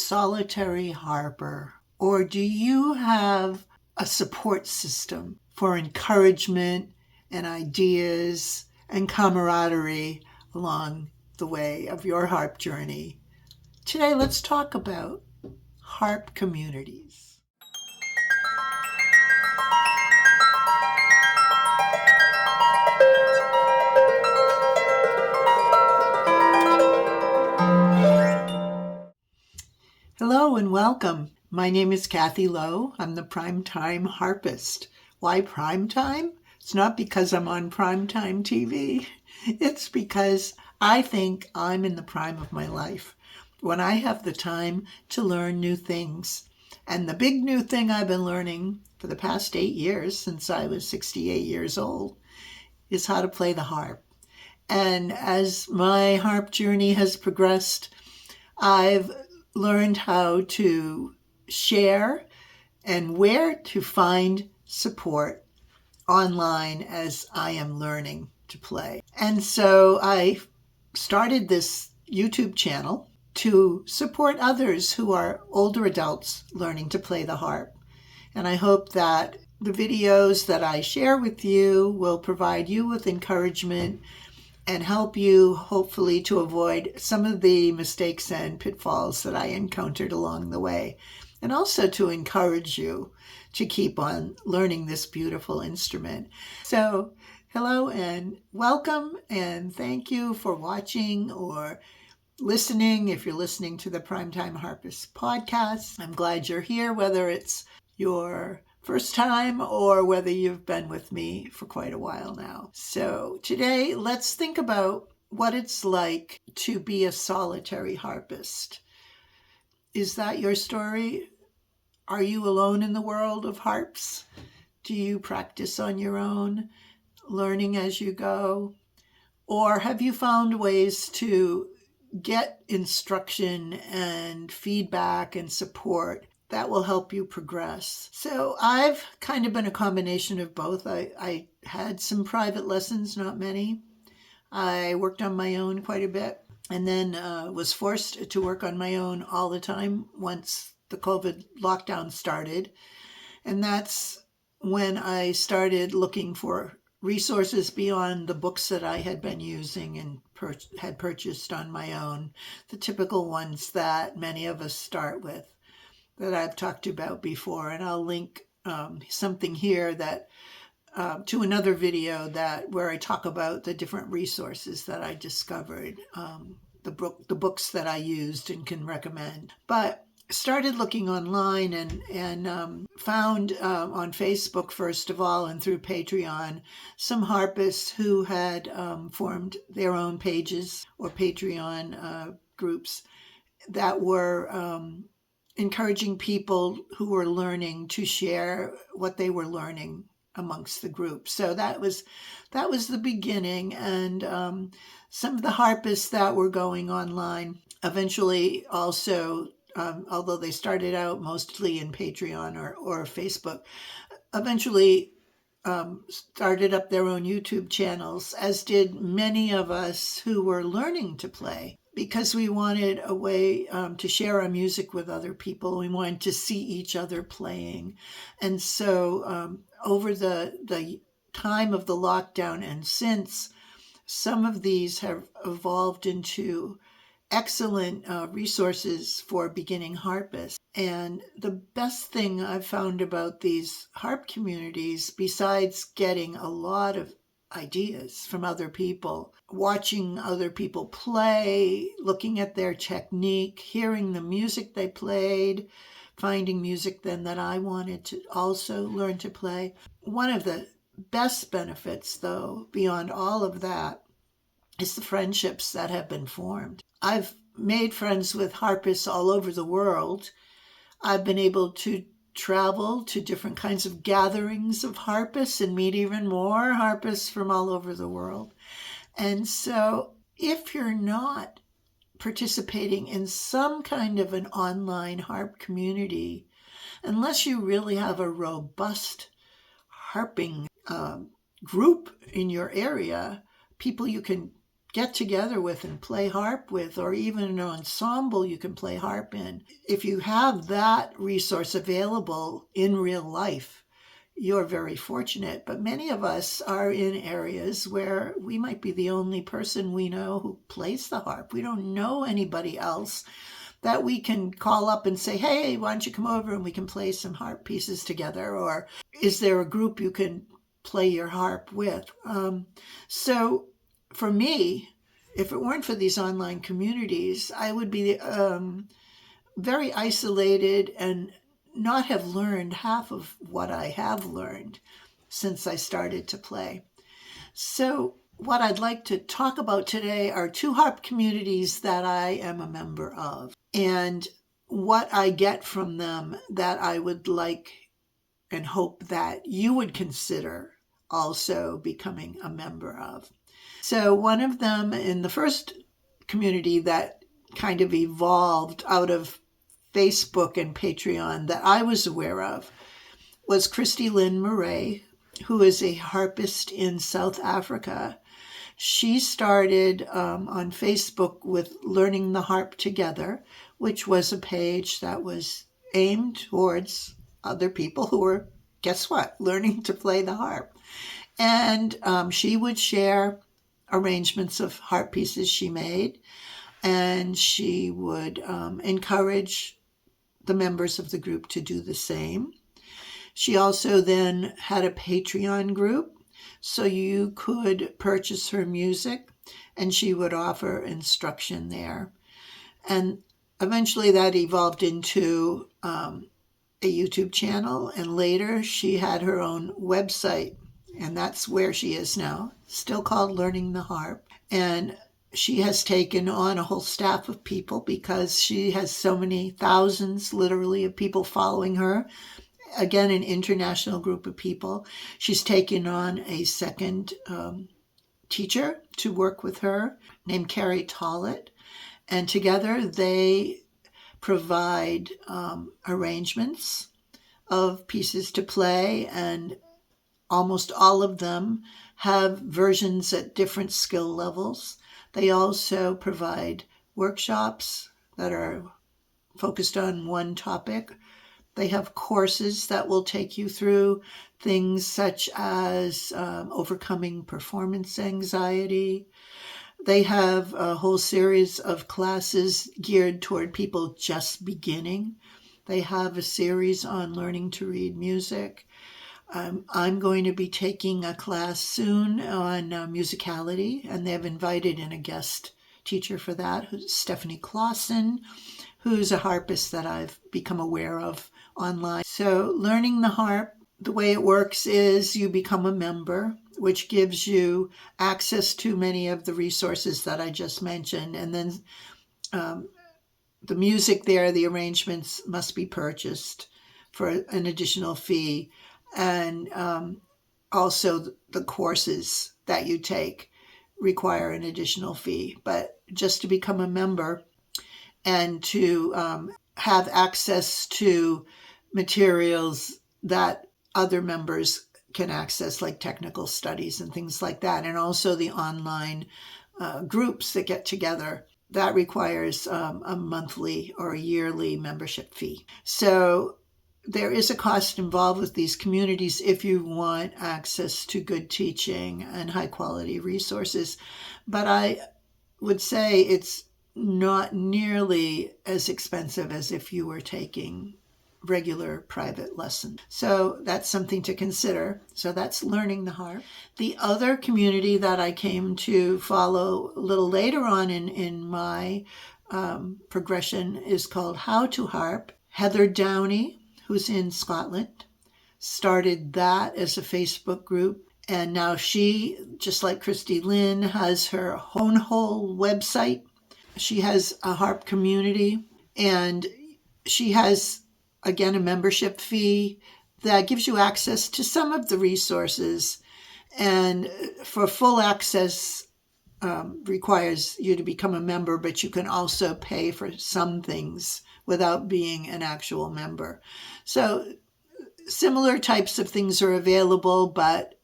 solitary harper, or do you have a support system for encouragement and ideas and camaraderie along the way of your harp journey? Today, let's talk about harp communities. Hello and welcome. My name is Kathy Lowe. I'm the Primetime Harpist. Why primetime? It's not because I'm on primetime TV. It's because I think I'm in the prime of my life, when I have the time to learn new things. And the big new thing I've been learning for the past 8 years, since I was 68 years old, is how to play the harp. And as my harp journey has progressed, I've learned how to share and where to find support online as I am learning to play. And so I started this YouTube channel to support others who are older adults learning to play the harp. And I hope that the videos that I share with you will provide you with encouragement and help you, hopefully, to avoid some of the mistakes and pitfalls that I encountered along the way, and also to encourage you to keep on learning this beautiful instrument. So, hello and welcome, and thank you for watching or listening. If you're listening to the Primetime Harpist podcast, I'm glad you're here, whether it's your first time or whether you've been with me for quite a while now. So today, let's think about what it's like to be a solitary harpist. Is that your story? Are you alone in the world of harps? Do you practice on your own, learning as you go? Or have you found ways to get instruction and feedback and support that will help you progress? So I've kind of been a combination of both. I had some private lessons, not many. I worked on my own quite a bit, and then was forced to work on my own all the time once the COVID lockdown started. And that's when I started looking for resources beyond the books that I had been using and had purchased on my own, the typical ones that many of us start with, that I've talked about before. And I'll link something here that to another video where I talk about the different resources that I discovered, the books that I used and can recommend. But started looking online and found on Facebook, first of all, and through Patreon, some harpists who had formed their own pages or Patreon groups that were encouraging people who were learning to share what they were learning amongst the group. So that was the beginning. And some of the harpists that were going online eventually also, although they started out mostly in Patreon or Facebook, eventually started up their own YouTube channels, as did many of us who were learning to play, because we wanted a way to share our music with other people. We wanted to see each other playing. And so over the time of the lockdown and since, some of these have evolved into excellent resources for beginning harpists. And the best thing I've found about these harp communities, besides getting a lot of ideas from other people, watching other people play, looking at their technique, hearing the music they played, finding music then that I wanted to also learn to play. One of the best benefits, though, beyond all of that, is the friendships that have been formed. I've made friends with harpists all over the world. I've been able to travel to different kinds of gatherings of harpists and meet even more harpists from all over the world. And so if you're not participating in some kind of an online harp community, unless you really have a robust harping group in your area, people you can get together with and play harp with, or even an ensemble you can play harp in. If you have that resource available in real life, you're very fortunate. But many of us are in areas where we might be the only person we know who plays the harp. We don't know anybody else that we can call up and say, hey, why don't you come over and we can play some harp pieces together? Or is there a group you can play your harp with? So for me, if it weren't for these online communities, I would be very isolated and not have learned half of what I have learned since I started to play. So what I'd like to talk about today are 2 harp communities that I am a member of, and what I get from them that I would like and hope that you would consider also becoming a member of. So one of them, in the first community that kind of evolved out of Facebook and Patreon that I was aware of, was Christy-Lyn Murray, who is a harpist in South Africa. She started on Facebook with Learning the Harp Together, which was a page that was aimed towards other people who were, guess what, learning to play the harp. And she would share arrangements of harp pieces she made, and she would encourage the members of the group to do the same. She also then had a Patreon group, so you could purchase her music, and she would offer instruction there. And eventually that evolved into a YouTube channel, and later she had her own website, and that's where she is now, still called Learning the Harp. And she has taken on a whole staff of people because she has so many thousands, literally, of people following her. Again, an international group of people. She's taken on a second teacher to work with her named Carrie Tollett. And together they provide arrangements of pieces to play, and almost all of them have versions at different skill levels. They also provide workshops that are focused on one topic. They have courses that will take you through things such as overcoming performance anxiety. They have a whole series of classes geared toward people just beginning. They have a series on learning to read music. I'm going to be taking a class soon on musicality, and they've invited in a guest teacher for that, who's Stephanie Clausen, who's a harpist that I've become aware of online. So Learning the Harp, the way it works is you become a member, which gives you access to many of the resources that I just mentioned. And then the music there, the arrangements must be purchased for an additional fee. And also the courses that you take require an additional fee. But just to become a member and to have access to materials that other members can access, like technical studies and things like that, and also the online groups that get together, that requires a monthly or a yearly membership fee. So there is a cost involved with these communities if you want access to good teaching and high quality resources. But I would say it's not nearly as expensive as if you were taking regular private lessons. So that's something to consider. So that's Learning the Harp. The other community that I came to follow a little later on in my progression is called How to Harp. Heather Downie, who's in Scotland, started that as a Facebook group. And now she, just like Christy-Lyn, has her own whole website. She has a harp community, and she has, again, a membership fee that gives you access to some of the resources. And for full access requires you to become a member, but you can also pay for some things without being an actual member. So similar types of things are available, but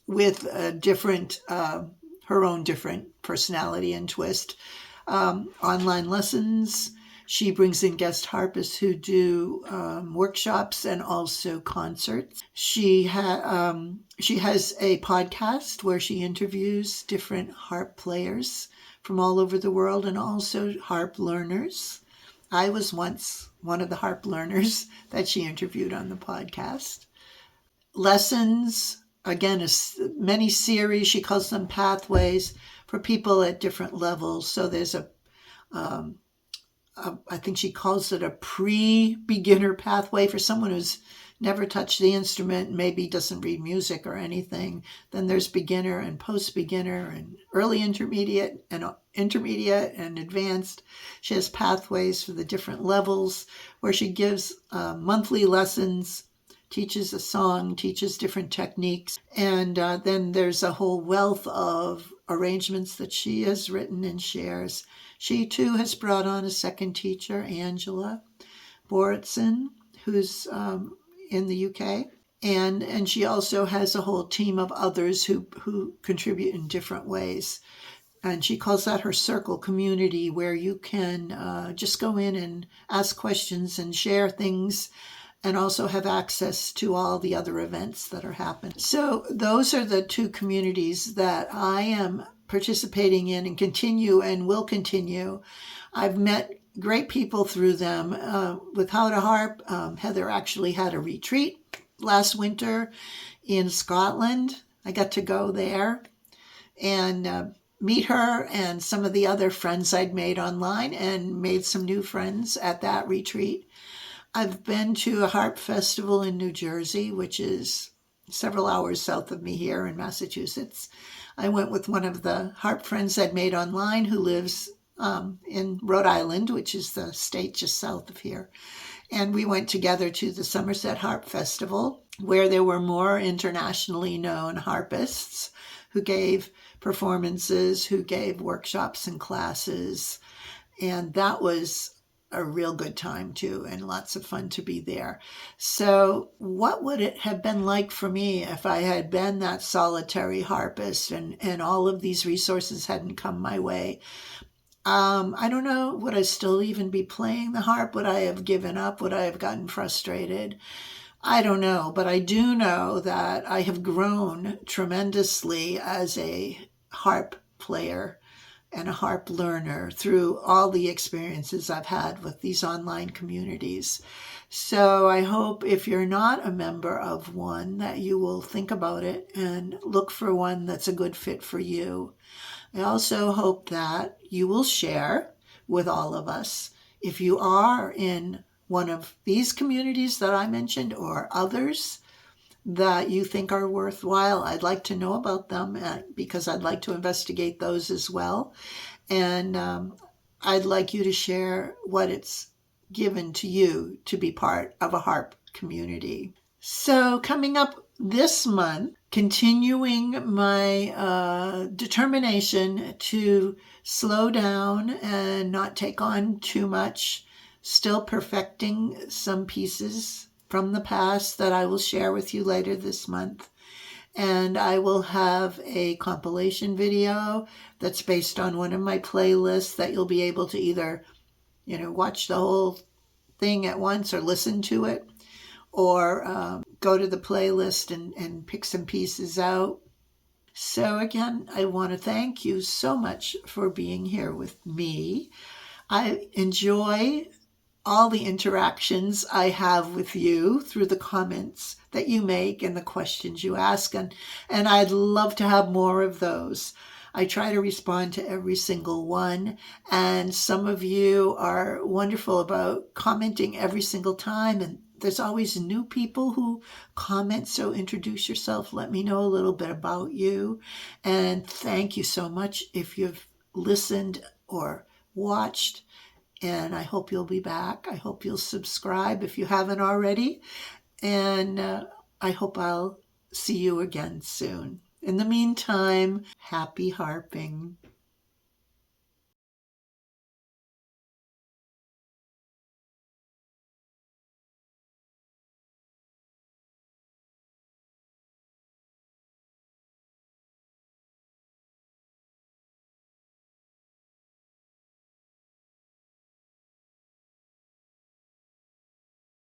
with different her own different personality and twist. Online lessons. She brings in guest harpists who do workshops and also concerts. She has a podcast where she interviews different harp players from all over the world and also harp learners. I was once one of the harp learners that she interviewed on the podcast. Lessons, again, many series. She calls them pathways for people at different levels. So there's I think she calls it a pre-beginner pathway for someone who's never touched the instrument, maybe doesn't read music or anything. Then there's beginner and post-beginner and early intermediate and advanced. She has pathways for the different levels where she gives monthly lessons, teaches a song, teaches different techniques. And then there's a whole wealth of arrangements that she has written and shares. She too has brought on a second teacher, Angela Boritson, who's in the UK. And she also has a whole team of others who contribute in different ways. And she calls that her circle community, where you can just go in and ask questions and share things and also have access to all the other events that are happening. So those are the two communities that I am participating in and will continue. I've met great people through them. With How to Harp, Heather actually had a retreat last winter in Scotland. I got to go there and meet her and some of the other friends I'd made online and made some new friends at that retreat. I've been to a harp festival in New Jersey, which is several hours south of me here in Massachusetts. I went with one of the harp friends I'd made online who lives in Rhode Island, which is the state just south of here. And we went together to the Somerset Harp Festival, where there were more internationally known harpists who gave performances, who gave workshops and classes. And that was a real good time too, and lots of fun to be there. So what would it have been like for me if I had been that solitary harpist and all of these resources hadn't come my way? I don't know. Would I still even be playing the harp? Would I have given up? Would I have gotten frustrated? I don't know, but I do know that I have grown tremendously as a harp player and a harp learner through all the experiences I've had with these online communities. So I hope if you're not a member of one that you will think about it and look for one that's a good fit for you. I also hope that you will share with all of us if you are in one of these communities that I mentioned or others that you think are worthwhile. I'd like to know about them because I'd like to investigate those as well. And I'd like you to share what it's given to you to be part of a harp community. So coming up this month, continuing my determination to slow down and not take on too much, still perfecting some pieces from the past that I will share with you later this month. And I will have a compilation video that's based on one of my playlists that you'll be able to either, watch the whole thing at once or listen to it, or go to the playlist and pick some pieces out. So again, I want to thank you so much for being here with me. I enjoy all the interactions I have with you through the comments that you make and the questions you ask. And I'd love to have more of those. I try to respond to every single one. And some of you are wonderful about commenting every single time. And there's always new people who comment. So introduce yourself. Let me know a little bit about you. And thank you so much if you've listened or watched. And I hope you'll be back. I hope you'll subscribe if you haven't already. And I hope I'll see you again soon. In the meantime, happy harping.